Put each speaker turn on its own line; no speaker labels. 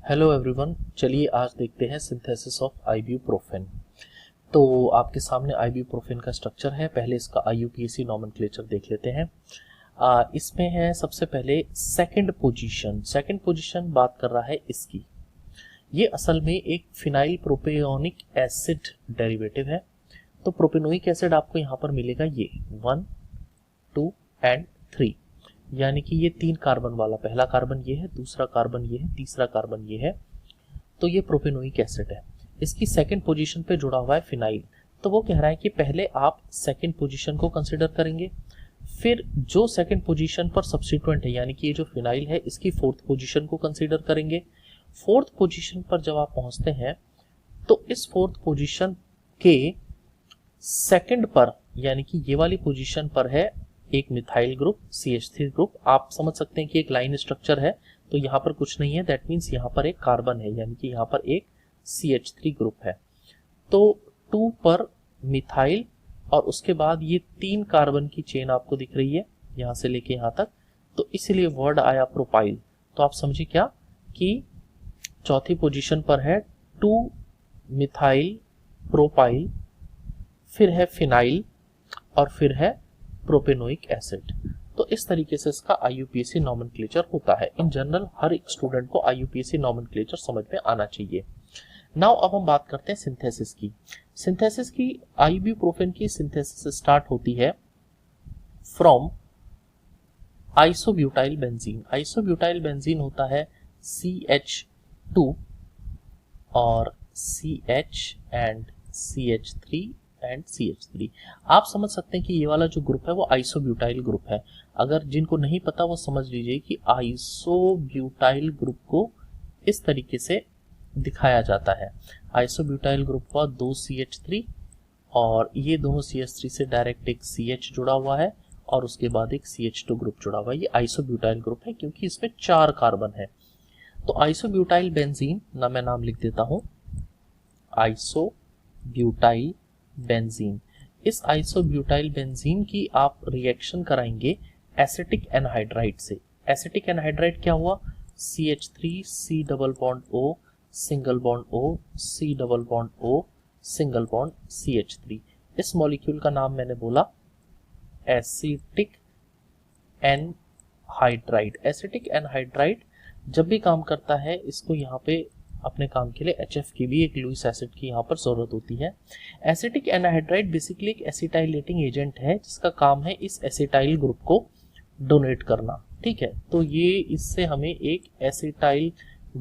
Hello everyone, चलिए आज देखते हैं सिंथेसिस ऑफ आइब्यूप्रोफेन। तो आपके सामने आइब्यूप्रोफेन का स्ट्रक्चर है। पहले इसका आईयूपीएसी नॉमेनक्लेचर देख लेते हैं। इसमें है सबसे पहले सेकंड पोजीशन बात कर रहा है इसकी। ये असल में एक फिनाइल प्रोपियोनिक एसिड डेरिवेटिव है। तो प्रोपेनोइक एसिड आपको यहाँ पर मिलेगा ये 1, 2 एंड 3, यानी कि ये 3 कार्बन वाला, पहला कार्बन ये है, दूसरा कार्बन ये है, तीसरा कार्बन ये है। तो ये प्रोपेनोइक एसिड है। इसकी सेकंड पोजीशन पे जुड़ा हुआ है फिनाइल। तो वो कह रहा है कि पहले आप सेकंड पोजीशन को कंसीडर करेंगे, फिर जो सेकंड पोजीशन पर सब्स्टिट्यूएंट है यानी कि ये जो फिनाइल है इसकी फोर्थ पोजीशन को कंसीडर करेंगे। फोर्थ पोजीशन पर जब आप पहुंचते हैं तो इस फोर्थ पोजीशन के सेकंड पर यानी कि ये वाली पोजीशन पर है एक मिथाइल ग्रुप CH3 ग्रुप। आप समझ सकते हैं कि एक लाइन स्ट्रक्चर है, तो यहाँ पर कुछ नहीं है, दैट मीन्स यहाँ पर एक कार्बन है, यानी कि यहाँ पर एक CH3 ग्रुप है। तो 2 पर मिथाइल और उसके बाद ये 3 कार्बन की चेन आपको दिख रही है यहाँ से लेके यहाँ तक, तो इसीलिए वर्ड आया प्रोपाइल। तो आप समझिए क्या कि चौथी पोजीशन पर है 2 मिथाइल प्रोपाइल, फिर है फिनाइल और फिर है प्रोपेनोइक एसिड। तो इस तरीके से इसका आईयूपीएसी नॉमेनक्लेचर होता है। इन जनरल हर एक स्टूडेंट को आईयूपीएसी नॉमेनक्लेचर समझ में आना चाहिए। नाउ अब हम बात करते हैं सिंथेसिस की। सिंथेसिस की आइब्यूप्रोफेन की सिंथेसिस स्टार्ट होती है from isobutyl benzene. Isobutyl benzene होता है CH2 और CH and CH3 and CH3। आप समझ सकते हैं कि ये वाला जो ग्रुप है वो आइसोब्यूटाइल ग्रुप है। अगर जिनको नहीं पता वो समझ लीजिए कि आइसोब्यूटाइल ग्रुप को इस तरीके से दिखाया जाता है। आइसोब्यूटाइल ग्रुप का 2 CH3 और ये दोनों CH3 से डायरेक्ट एक CH जुड़ा हुआ है और उसके बाद एक CH2 ग्रुप जुड़ा हुआ है। ये आइसोब्यूटाइल ग्रुप है क्योंकि इसमें 4 कार्बन है। तो आइसोब्यूटाइल बेंजीन ना, मैं नाम लिख देता हूं आइसोब्यूटाइल बेंजीन। इस आइसोब्यूटाइल बेंजीन की आप रिएक्शन कराएंगे एसिटिक एनहाइड्राइड से। एसिटिक एनहाइड्राइड क्या हुआ? CH3 C double bond O single bond O C double bond O single bond CH3। इस मॉलिक्यूल का नाम मैंने बोला एसिटिक एनहाइड्राइड। एसिटिक एनहाइड्राइड जब भी काम करता है इसको यहाँ पे अपने काम के लिए HF की भी, एक लुईस एसिड की यहाँ पर जरूरत होती है। एसिटिक एनहाइड्राइड बेसिकली एक एसिटाइलेटिंग एजेंट है जिसका काम है इस एसिटाइल ग्रुप को डोनेट करना। ठीक है, तो ये इससे हमें एक एसिटाइल